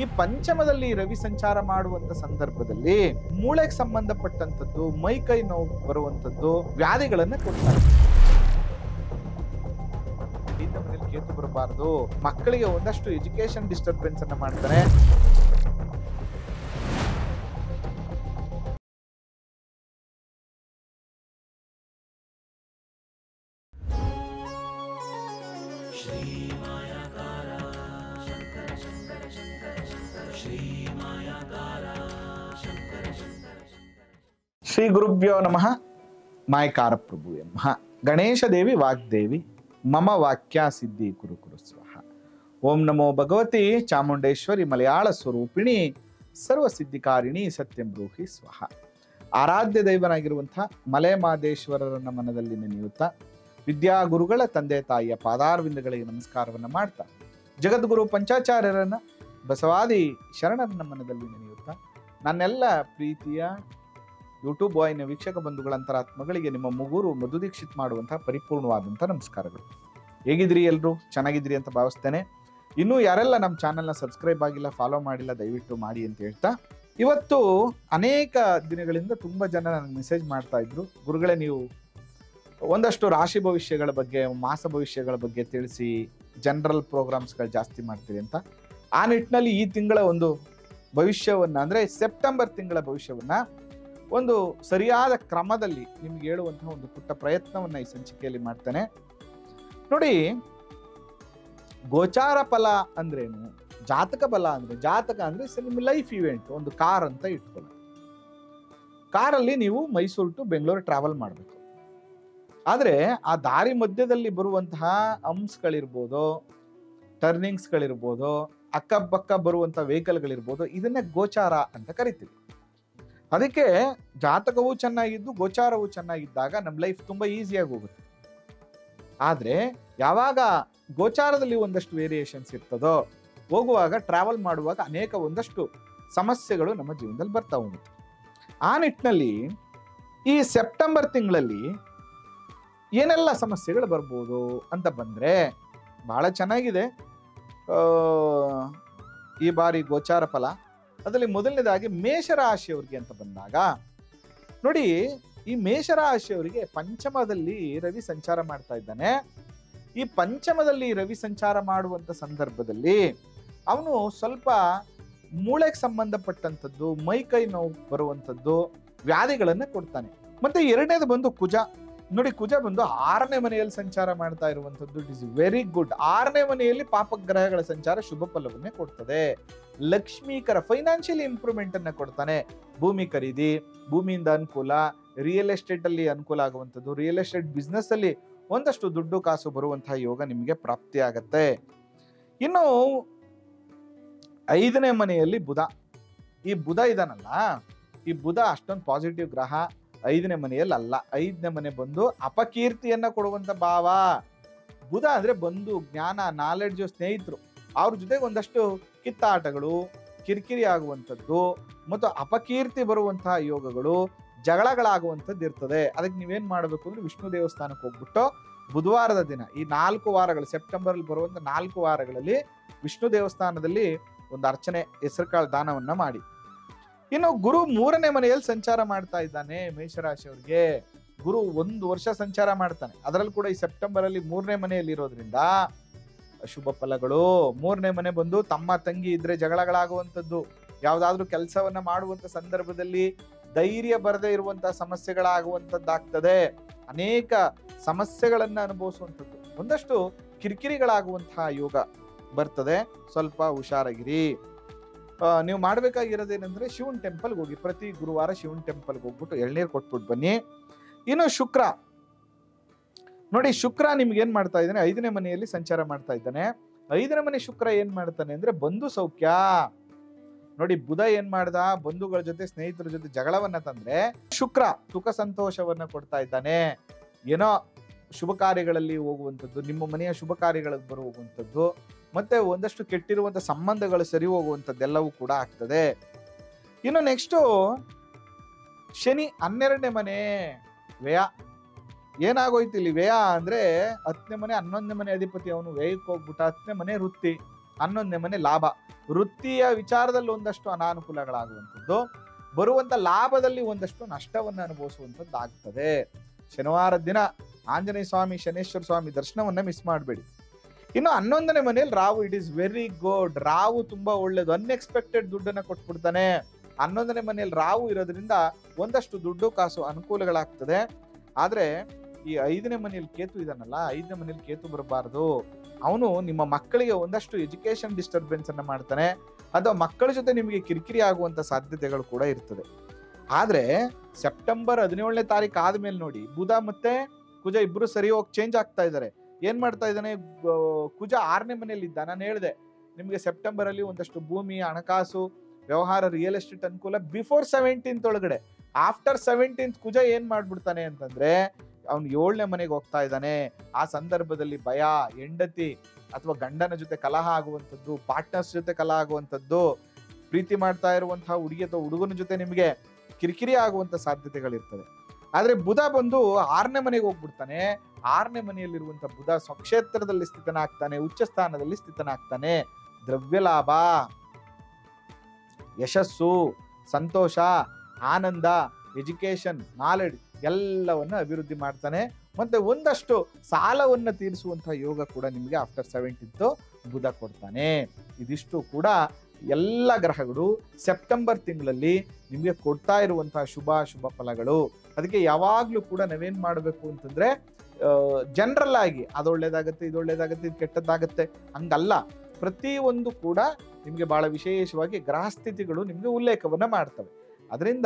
ಈ ಪಂಚಮದಲ್ಲಿ ರವಿ ಸಂಚಾರ ಮಾಡುವಂತ ಸಂದರ್ಭದಲ್ಲಿ ಮೂಳೆಗೆ ಸಂಬಂಧಪಟ್ಟಂತದ್ದು, ಮೈ ಕೈ ನೋವು ಬರುವಂತದ್ದು, ವ್ಯಾಧಿಗಳನ್ನ ಕೊಡ್ತಾರೆ. ಮನೇಲಿ ಕೇತು ಬರಬಾರ್ದು, ಮಕ್ಕಳಿಗೆ ಒಂದಷ್ಟು ಎಜುಕೇಶನ್ ಡಿಸ್ಟರ್ಬೆನ್ಸ್ ಅನ್ನ ಮಾಡ್ತಾರೆ. ಶ್ರೀ ಗುರುಭ್ಯೋ ನಮಃ. ಮಾಯಕಾರ ಪ್ರಭುವೇ ನಮಃ. ಗಣೇಶ ದೇವಿ ವಾಗ್ದೇವಿ ಮಮ ವಾಕ್ಯ ಸಿದ್ಧಿ ಕುರು ಕುರು ಸ್ವಹ. ಓಂ ನಮೋ ಭಗವತಿ ಚಾಮುಂಡೇಶ್ವರಿ ಮಲಯಾಳ ಸ್ವರೂಪಿಣಿ ಸರ್ವ ಸಿದ್ಧಿಕಾರಿಣಿ ಸತ್ಯಂ ಬ್ರೂಹಿ ಸ್ವಹ. ಆರಾಧ್ಯ ದೈವನಾಗಿರುವಂತಹ ಮಲೆ ಮಾದೇಶ್ವರರನ್ನ ಮನದಲ್ಲಿ ನೆನೆಯುತ್ತಾ ವಿದ್ಯಾಗುರುಗಳ ತಂದೆ ತಾಯಿಯ ಪಾದಾರವಿಂದಗಳಿಗೆ ನಮಸ್ಕಾರವನ್ನ ಮಾಡ್ತಾ ಜಗದ್ಗುರು ಪಂಚಾಚಾರ್ಯರನ್ನ ಬಸವಾದಿ ಶರಣರನ್ನ ಮನದಲ್ಲಿ ನೆನೆಯುತ್ತಾ ನನ್ನೆಲ್ಲ ಪ್ರೀತಿಯ ಯೂಟ್ಯೂಬ್ ವಾಹಿನಿಯ ವೀಕ್ಷಕ ಬಂಧುಗಳ ಅಂತರಾತ್ಮಗಳಿಗೆ ನಿಮ್ಮ ಮುಗುರು ಮಧು ದೀಕ್ಷಿತ್ ಮಾಡುವಂತಹ ಪರಿಪೂರ್ಣವಾದಂಥ ನಮಸ್ಕಾರಗಳು. ಹೇಗಿದ್ರಿ ಎಲ್ರು? ಚೆನ್ನಾಗಿದ್ರಿ ಅಂತ ಭಾವಿಸ್ತೇನೆ. ಇನ್ನೂ ಯಾರೆಲ್ಲ ನಮ್ಮ ಚಾನೆಲ್ನ ಸಬ್ಸ್ಕ್ರೈಬ್ ಆಗಿಲ್ಲ, ಫಾಲೋ ಮಾಡಿಲ್ಲ, ದಯವಿಟ್ಟು ಮಾಡಿ ಅಂತ ಹೇಳ್ತಾ, ಇವತ್ತು ಅನೇಕ ದಿನಗಳಿಂದ ತುಂಬ ಜನ ನನಗೆ ಮೆಸೇಜ್ ಮಾಡ್ತಾ ಇದ್ರು, ಗುರುಗಳೇ ನೀವು ಒಂದಷ್ಟು ರಾಶಿ ಭವಿಷ್ಯಗಳ ಬಗ್ಗೆ, ಮಾಸ ಭವಿಷ್ಯಗಳ ಬಗ್ಗೆ ತಿಳಿಸಿ, ಜನರಲ್ ಪ್ರೋಗ್ರಾಮ್ಸ್ಗಳು ಜಾಸ್ತಿ ಮಾಡ್ತೀರಿ ಅಂತ. ಆ ನಿಟ್ಟಿನಲ್ಲಿ ಈ ತಿಂಗಳ ಒಂದು ಭವಿಷ್ಯವನ್ನ, ಅಂದರೆ ಸೆಪ್ಟೆಂಬರ್ ತಿಂಗಳ ಭವಿಷ್ಯವನ್ನ ಒಂದು ಸರಿಯಾದ ಕ್ರಮದಲ್ಲಿ ನಿಮ್ಗೆ ಹೇಳುವಂತಹ ಒಂದು ಪುಟ್ಟ ಪ್ರಯತ್ನವನ್ನ ಈ ಸಂಚಿಕೆಯಲ್ಲಿ ಮಾಡ್ತೇನೆ. ನೋಡಿ, ಗೋಚಾರ ಫಲ ಅಂದ್ರೇನು, ಜಾತಕ ಬಲ ಅಂದ್ರೆ, ಜಾತಕ ಅಂದ್ರೆ ನಿಮ್ಮ ಲೈಫ್ ಇವೆಂಟ್. ಒಂದು ಕಾರ್ ಅಂತ ಇಟ್ಕೊಳ್ಳಿ. ಕಾರಲ್ಲಿ ನೀವು ಮೈಸೂರು ಟು ಬೆಂಗಳೂರು ಟ್ರಾವೆಲ್ ಮಾಡಬೇಕು. ಆದ್ರೆ ಆ ದಾರಿ ಮಧ್ಯದಲ್ಲಿ ಬರುವಂತಹ ಹಂಪ್ಸ್ಗಳಿರ್ಬೋದು, ಟರ್ನಿಂಗ್ಸ್ಗಳಿರ್ಬೋದು, ಅಕ್ಕಪಕ್ಕ ಬರುವಂತಹ ವೆಹಿಕಲ್ಗಳಿರ್ಬೋದು, ಇದನ್ನೇ ಗೋಚಾರ ಅಂತ ಕರಿತೀವಿ. ಅದಕ್ಕೆ ಜಾತಕವೂ ಚೆನ್ನಾಗಿದ್ದು ಗೋಚಾರವೂ ಚೆನ್ನಾಗಿದ್ದಾಗ ನಮ್ಮ ಲೈಫ್ ತುಂಬಾ ಈಸಿಯಾಗಿ ಹೋಗುತ್ತೆ. ಆದ್ರೆ ಯಾವಾಗ ಗೋಚಾರದಲ್ಲಿ ಒಂದಷ್ಟು ವೇರಿಯೇಷನ್ಸ್ ಇರ್ತದೋ, ಹೋಗುವಾಗ ಟ್ರಾವೆಲ್ ಮಾಡುವಾಗ ಅನೇಕ ಒಂದಷ್ಟು ಸಮಸ್ಯೆಗಳು ನಮ್ಮ ಜೀವನದಲ್ಲಿ ಬರ್ತಾ ಹೋಗುತ್ತೆ. ಆ ನಿಟ್ಟಿನಲ್ಲಿ ಈ ಸೆಪ್ಟೆಂಬರ್ ತಿಂಗಳಲ್ಲಿ ಏನೆಲ್ಲ ಸಮಸ್ಯೆಗಳು ಬರ್ಬೋದು ಅಂತ ಬಂದ್ರೆ ಬಹಳ ಚೆನ್ನಾಗಿದೆ ಈ ಬಾರಿ ಗೋಚಾರ ಫಲ. ಅದರಲ್ಲಿ ಮೊದಲನೇದಾಗಿ ಮೇಷರಾಶಿಯವರಿಗೆ ಅಂತ ಬಂದಾಗ ನೋಡಿ, ಈ ಮೇಷರಾಶಿಯವರಿಗೆ ಪಂಚಮದಲ್ಲಿ ರವಿ ಸಂಚಾರ ಮಾಡ್ತಾ ಇದ್ದಾನೆ. ಈ ಪಂಚಮದಲ್ಲಿ ರವಿ ಸಂಚಾರ ಮಾಡುವಂತ ಸಂದರ್ಭದಲ್ಲಿ ಅವನು ಸ್ವಲ್ಪ ಮೂಳೆಗೆ ಸಂಬಂಧಪಟ್ಟಂಥದ್ದು, ಮೈ ಕೈ ನೋವು ಬರುವಂಥದ್ದು, ವ್ಯಾಧಿಗಳನ್ನ ಕೊಡ್ತಾನೆ. ಮತ್ತೆ ಎರಡನೇದು ಬಂದು ಕುಜ. ನೋಡಿ, ಕುಜ ಬಂದು 6ನೇ ಮನೆಯಲ್ಲಿ ಸಂಚಾರ ಮಾಡ್ತಾ ಇರುವಂಥದ್ದು. It is very good. 6ನೇ ಮನೆಯಲ್ಲಿ ಪಾಪಗ್ರಹಗಳ ಸಂಚಾರ ಶುಭ ಫಲವನ್ನೇ ಕೊಡ್ತದೆ. ಲಕ್ಷ್ಮೀಕರ ಫೈನಾನ್ಷಿಯಲ್ ಇಂಪ್ರೂವ್ಮೆಂಟ್ ಅನ್ನ ಕೊಡ್ತಾನೆ. ಭೂಮಿ ಖರೀದಿ, ಭೂಮಿಯಿಂದ ಅನುಕೂಲ, ರಿಯಲ್ ಎಸ್ಟೇಟ್ ಅಲ್ಲಿ ಅನುಕೂಲ ಆಗುವಂಥದ್ದು, ರಿಯಲ್ ಎಸ್ಟೇಟ್ ಬಿಸ್ನೆಸ್ ಅಲ್ಲಿ ಒಂದಷ್ಟು ದುಡ್ಡು ಕಾಸು ಬರುವಂತಹ ಯೋಗ ನಿಮಗೆ ಪ್ರಾಪ್ತಿ ಆಗತ್ತೆ. ಇನ್ನು 5ನೇ ಮನೆಯಲ್ಲಿ ಬುಧ. ಈ ಬುಧ ಇದಾನಲ್ಲ, ಈ ಬುಧ ಅಷ್ಟೊಂದು ಪಾಸಿಟಿವ್ ಗ್ರಹ 5ನೇ ಮನೆಯಲ್ಲಿ ಅಲ್ಲ. 5ನೇ ಮನೆ ಬಂದು ಅಪಕೀರ್ತಿಯನ್ನ ಕೊಡುವಂತ ಭಾವ. ಬುಧ ಅಂದ್ರೆ ಬಂಧು, ಜ್ಞಾನ, ನಾಲೆಡ್ಜ್, ಸ್ನೇಹಿತರು, ಅವ್ರ ಜೊತೆಗೆ ಒಂದಷ್ಟು ಕಿತ್ತಾಟಗಳು, ಕಿರಿಕಿರಿ ಆಗುವಂಥದ್ದು ಮತ್ತು ಅಪಕೀರ್ತಿ ಬರುವಂತಹ ಯೋಗಗಳು, ಜಗಳಗಳಾಗುವಂಥದ್ದು ಇರ್ತದೆ. ಅದಕ್ಕೆ ನೀವೇನ್ ಮಾಡಬೇಕು ಅಂದ್ರೆ ವಿಷ್ಣು ದೇವಸ್ಥಾನಕ್ಕೆ ಹೋಗ್ಬಿಟ್ಟು ಬುಧವಾರದ ದಿನ ಈ 4 ವಾರಗಳು, ಸೆಪ್ಟೆಂಬರ್ ಅಲ್ಲಿ ಬರುವಂತ 4 ವಾರಗಳಲ್ಲಿ ವಿಷ್ಣು ದೇವಸ್ಥಾನದಲ್ಲಿ ಒಂದು ಅರ್ಚನೆ, ಹೆಸರುಕಾಳು ದಾನವನ್ನ ಮಾಡಿ. ಇನ್ನು ಗುರು 3ನೇ ಮನೆಯಲ್ಲಿ ಸಂಚಾರ ಮಾಡ್ತಾ ಇದ್ದಾನೆ ಮೇಷರಾಶಿಯವರಿಗೆ. ಗುರು 1 ವರ್ಷ ಸಂಚಾರ ಮಾಡ್ತಾನೆ. ಅದರಲ್ಲಿ ಕೂಡ ಈ ಸೆಪ್ಟೆಂಬರ್ ಅಲ್ಲಿ 3ನೇ ಮನೆಯಲ್ಲಿ ಇರೋದ್ರಿಂದ ಶುಭ ಫಲಗಳು. 3ನೇ ಮನೆ ಬಂದು ತಮ್ಮ ತಂಗಿ ಇದ್ರೆ ಜಗಳಗಳಾಗುವಂಥದ್ದು, ಯಾವ್ದಾದ್ರು ಕೆಲಸವನ್ನ ಮಾಡುವಂತ ಸಂದರ್ಭದಲ್ಲಿ ಧೈರ್ಯ ಬರದೇ ಇರುವಂತಹ ಸಮಸ್ಯೆಗಳಾಗುವಂಥದ್ದಾಗ್ತದೆ. ಅನೇಕ ಸಮಸ್ಯೆಗಳನ್ನ ಅನುಭವಿಸುವಂಥದ್ದು, ಒಂದಷ್ಟು ಕಿರಿಕಿರಿಗಳಾಗುವಂತಹ ಯೋಗ ಬರ್ತದೆ. ಸ್ವಲ್ಪ ಹುಷಾರಾಗಿರಿ. ನೀವು ಮಾಡ್ಬೇಕಾಗಿರೋದೇನೆಂದ್ರೆ ಶಿವನ್ ಟೆಂಪಲ್ಗೆ ಹೋಗಿ, ಪ್ರತಿ ಗುರುವಾರ ಶಿವನ್ ಟೆಂಪಲ್ಗೆ ಹೋಗ್ಬಿಟ್ಟು ಎಳ್ನೀರು ಕೊಟ್ಬಿಟ್ಟು ಬನ್ನಿ. ಇನ್ನು ಶುಕ್ರ ನೋಡಿ, ಶುಕ್ರ ನಿಮ್ಗೆ ಏನ್ ಮಾಡ್ತಾ ಇದ್ದಾನೆ, 5ನೇ ಮನೆಯಲ್ಲಿ ಸಂಚಾರ ಮಾಡ್ತಾ ಇದ್ದಾನೆ. 5ನೇ ಮನೆ ಶುಕ್ರ ಏನ್ ಮಾಡ್ತಾನೆ ಅಂದ್ರೆ ಬಂಧು ಸೌಖ್ಯ. ನೋಡಿ, ಬುಧ ಏನ್ ಮಾಡ್ದ, ಬಂಧುಗಳ ಜೊತೆ, ಸ್ನೇಹಿತರ ಜೊತೆ ಜಗಳವನ್ನ ತಂದ್ರೆ, ಶುಕ್ರ ಸುಖ ಸಂತೋಷವನ್ನ ಕೊಡ್ತಾ ಇದ್ದಾನೆ. ಏನೋ ಶುಭ ಕಾರ್ಯಗಳಲ್ಲಿ ಹೋಗುವಂಥದ್ದು, ನಿಮ್ಮ ಮನೆಯ ಶುಭ ಕಾರ್ಯಗಳಿಗೆ ಬರುವಂಥದ್ದು, ಮತ್ತೆ ಒಂದಷ್ಟು ಕೆಟ್ಟಿರುವಂತ ಸಂಬಂಧಗಳು ಸರಿ ಹೋಗುವಂಥದ್ದೆಲ್ಲವೂ ಕೂಡ ಆಗ್ತದೆ. ಇನ್ನು ನೆಕ್ಸ್ಟು ಶನಿ 12ನೇ ಮನೆ ವ್ಯಯ. ಏನಾಗೋಯ್ತು ಇಲ್ಲಿ ವ್ಯಯ ಅಂದ್ರೆ 10ನೇ ಮನೆ 11ನೇ ಮನೆ ಅಧಿಪತಿ ಅವನು ವ್ಯಯಕ್ಕೆ ಹೋಗ್ಬಿಟ್ಟ. 10ನೇ ಮನೆ ವೃತ್ತಿ, 11ನೇ ಮನೆ ಲಾಭ, ವೃತ್ತಿಯ ವಿಚಾರದಲ್ಲಿ ಒಂದಷ್ಟು ಅನಾನುಕೂಲಗಳಾಗುವಂಥದ್ದು, ಬರುವಂತ ಲಾಭದಲ್ಲಿ ಒಂದಷ್ಟು ನಷ್ಟವನ್ನು ಅನುಭವಿಸುವಂಥದ್ದು ಆಗ್ತದೆ. ಶನಿವಾರದ ದಿನ ಆಂಜನೇಯ ಸ್ವಾಮಿ ಶನೇಶ್ವರ ಸ್ವಾಮಿ ದರ್ಶನವನ್ನ ಮಿಸ್ ಮಾಡಬೇಡಿ. ಇನ್ನು 11ನೇ ಮನೆಯಲ್ಲಿ Rahu, it is very good. Rahu ತುಂಬಾ ಒಳ್ಳೇದು, ಅನ್ಎಕ್ಸ್ಪೆಕ್ಟೆಡ್ ದುಡ್ಡನ್ನ ಕೊಟ್ಬಿಡ್ತಾನೆ. 11ನೇ ಮನೆಯಲ್ಲಿ ರಾಹು ಇರೋದ್ರಿಂದ ಒಂದಷ್ಟು ದುಡ್ಡು ಕಾಸು ಅನುಕೂಲಗಳಾಗ್ತದೆ. ಆದ್ರೆ ಈ 5ನೇ ಮನೆಯಲ್ಲಿ ಕೇತು ಇದಾನಲ್ಲ, 5ನೇ ಮನೆಯಲ್ಲಿ ಕೇತು ಬರಬಾರದು. ಅವನು ನಿಮ್ಮ ಮಕ್ಕಳಿಗೆ ಒಂದಷ್ಟು ಎಜುಕೇಶನ್ ಡಿಸ್ಟರ್ಬೆನ್ಸ್ ಅನ್ನ ಮಾಡ್ತಾನೆ, ಅಥವಾ ಮಕ್ಕಳ ಜೊತೆ ನಿಮಗೆ ಕಿರಿಕಿರಿ ಆಗುವಂತ ಸಾಧ್ಯತೆಗಳು ಕೂಡ ಇರ್ತದೆ. ಆದ್ರೆ ಸೆಪ್ಟೆಂಬರ್ 17ನೇ ತಾರೀಕು ಆದ್ಮೇಲೆ ನೋಡಿ, ಬುಧ ಮತ್ತೆ ಕುಜ ಇಬ್ರು ಸರಿ ಹೋಗಿ ಚೇಂಜ್ ಆಗ್ತಾ ಇದ್ದಾರೆ. ಏನ್ ಮಾಡ್ತಾ ಇದ್ದಾನೆ, ಕುಜ 6ನೇ ಮನೆಯಲ್ಲಿ ಇದ್ದ. ನಾನು ಹೇಳಿದೆ ನಿಮ್ಗೆ ಸೆಪ್ಟೆಂಬರ್ ಅಲ್ಲಿ ಒಂದಷ್ಟು ಭೂಮಿ, ಹಣಕಾಸು ವ್ಯವಹಾರ, ರಿಯಲ್ ಎಸ್ಟೇಟ್ ಅನುಕೂಲ ಬಿಫೋರ್ 17th ಒಳಗಡೆ. ಆಫ್ಟರ್ 17th ಕುಜ ಏನ್ ಮಾಡ್ಬಿಡ್ತಾನೆ ಅಂತಂದ್ರೆ, ಅವ್ನು 7ನೇ ಮನೆಗೆ ಹೋಗ್ತಾ ಇದ್ದಾನೆ. ಆ ಸಂದರ್ಭದಲ್ಲಿ ಭಯ, ಹೆಂಡತಿ ಅಥವಾ ಗಂಡನ ಜೊತೆ ಕಲಹ ಆಗುವಂಥದ್ದು, ಪಾರ್ಟ್ನರ್ಸ್ ಜೊತೆ ಕಲಹ ಆಗುವಂಥದ್ದು, ಪ್ರೀತಿ ಮಾಡ್ತಾ ಇರುವಂತಹ ಹುಡುಗಿ ಅಥವಾ ಹುಡುಗನ ಜೊತೆ ನಿಮಗೆ ಕಿರಿಕಿರಿ ಆಗುವಂತ ಸಾಧ್ಯತೆಗಳಿರ್ತದೆ. ಆದ್ರೆ ಬುಧ ಬಂದು 6ನೇ ಮನೆಗೆ ಹೋಗ್ಬಿಡ್ತಾನೆ. 6ನೇ ಮನೆಯಲ್ಲಿರುವಂತ ಬುಧ ಸ್ವಕ್ಷೇತ್ರದಲ್ಲಿ ಸ್ಥಿತನಾಗ್ತಾನೆ, ಉಚ್ಚ ಸ್ಥಾನದಲ್ಲಿ ಸ್ಥಿತನಾಗ್ತಾನೆ. ದ್ರವ್ಯ ಲಾಭ, ಯಶಸ್ಸು, ಸಂತೋಷ, ಆನಂದ, ಎಜುಕೇಶನ್, ನಾಲೆಡ್ಜ್ ಎಲ್ಲವನ್ನ ಅಭಿವೃದ್ಧಿ ಮಾಡ್ತಾನೆ. ಮತ್ತೆ ಒಂದಷ್ಟು ಸಾಲವನ್ನ ತೀರಿಸುವಂತಹ ಯೋಗ ಕೂಡ ನಿಮಗೆ ಆಫ್ಟರ್ 17th ಬುಧ ಕೊಡ್ತಾನೆ. ಇದಿಷ್ಟು ಕೂಡ ಎಲ್ಲ ಗ್ರಹಗಳು ಸೆಪ್ಟೆಂಬರ್ ತಿಂಗಳಲ್ಲಿ ನಿಮಗೆ ಕೊಡ್ತಾ ಇರುವಂತಹ ಶುಭ ಫಲಗಳು. ಅದಕ್ಕೆ ಯಾವಾಗ್ಲೂ ಕೂಡ ನಾವೇನ್ ಮಾಡಬೇಕು ಅಂತಂದ್ರೆ, ಜನರಲ್ ಆಗಿ ಅದು ಒಳ್ಳೇದಾಗತ್ತೆ, ಇದು ಒಳ್ಳೇದಾಗತ್ತೆ, ಇದು ಕೆಟ್ಟದ್ದಾಗತ್ತೆ ಹಂಗಲ್ಲ. ಪ್ರತಿಯೊಂದು ಕೂಡ ನಿಮ್ಗೆ ಬಹಳ ವಿಶೇಷವಾಗಿ ಗ್ರಹಸ್ಥಿತಿಗಳು ನಿಮ್ಗೆ ಉಲ್ಲೇಖವನ್ನ ಮಾಡ್ತವೆ. ಅದರಿಂದ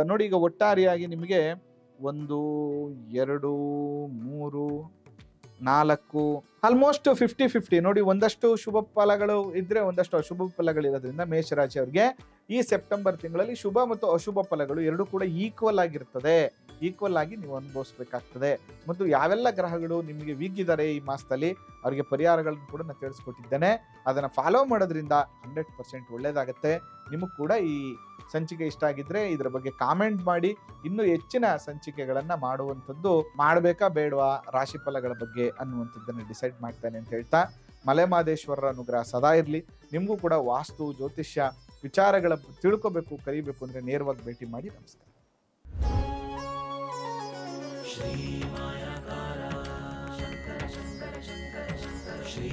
ನೋಡಿ, ಈಗ ಒಟ್ಟಾರೆಯಾಗಿ ನಿಮಗೆ 1, 2, 3, 4 ಆಲ್ಮೋಸ್ಟ್ 50-50 ನೋಡಿ. ಒಂದಷ್ಟು ಶುಭ ಫಲಗಳು ಇದ್ರೆ ಒಂದಷ್ಟು ಅಶುಭ ಫಲಗಳಿರೋದ್ರಿಂದ ಮೇಷರಾಶಿ ಅವರಿಗೆ ಈ ಸೆಪ್ಟೆಂಬರ್ ತಿಂಗಳಲ್ಲಿ ಶುಭ ಮತ್ತು ಅಶುಭ ಫಲಗಳು ಎರಡು ಕೂಡ ಈಕ್ವಲ್ ಆಗಿರ್ತದೆ. ಈಕ್ವಲ್ ಆಗಿ ನೀವು ಅನುಭವಿಸ್ಬೇಕಾಗ್ತದೆ. ಮತ್ತು ಯಾವೆಲ್ಲ ಗ್ರಹಗಳು ನಿಮಗೆ ವೀಗಿದ್ದಾರೆ ಈ ಮಾಸದಲ್ಲಿ ಅವರಿಗೆ ಪರಿಹಾರಗಳನ್ನು ಕೂಡ ನಾನು ತಿಳಿಸ್ಕೊಟ್ಟಿದ್ದೇನೆ. ಅದನ್ನ ಫಾಲೋ ಮಾಡೋದ್ರಿಂದ 100% ಒಳ್ಳೇದಾಗತ್ತೆ. ನಿಮಗೆ ಕೂಡ ಈ ಸಂಚಿಕೆ ಇಷ್ಟ ಆಗಿದ್ರೆ ಇದರ ಬಗ್ಗೆ ಕಾಮೆಂಟ್ ಮಾಡಿ. ಇನ್ನೂ ಹೆಚ್ಚಿನ ಸಂಚಿಕೆಗಳನ್ನ ಮಾಡುವಂಥದ್ದು ಮಾಡಬೇಕಾ ಬೇಡವಾ, ರಾಶಿ ಫಲಗಳ ಬಗ್ಗೆ ಅನ್ನುವಂಥದ್ದನ್ನು ಡಿಸೈಡ್ ಮಾಡ್ತೇನೆ ಅಂತ ಹೇಳ್ತಾ, ಮಲೆಮಹದೇಶ್ವರರ ಅನುಗ್ರಹ ಸದಾ ಇರಲಿ. ನಿಮಗೂ ಕೂಡ ವಾಸ್ತು, ಜ್ಯೋತಿಷ್ಯ ವಿಚಾರಗಳ ತಿಳ್ಕೋಬೇಕು, ಕಲಿಬೇಕು ಅಂದ್ರೆ ನೇರವಾಗಿ ಭೇಟಿ ಮಾಡಿ. ನಮಸ್ಕಾರ. ಶ್ರೀ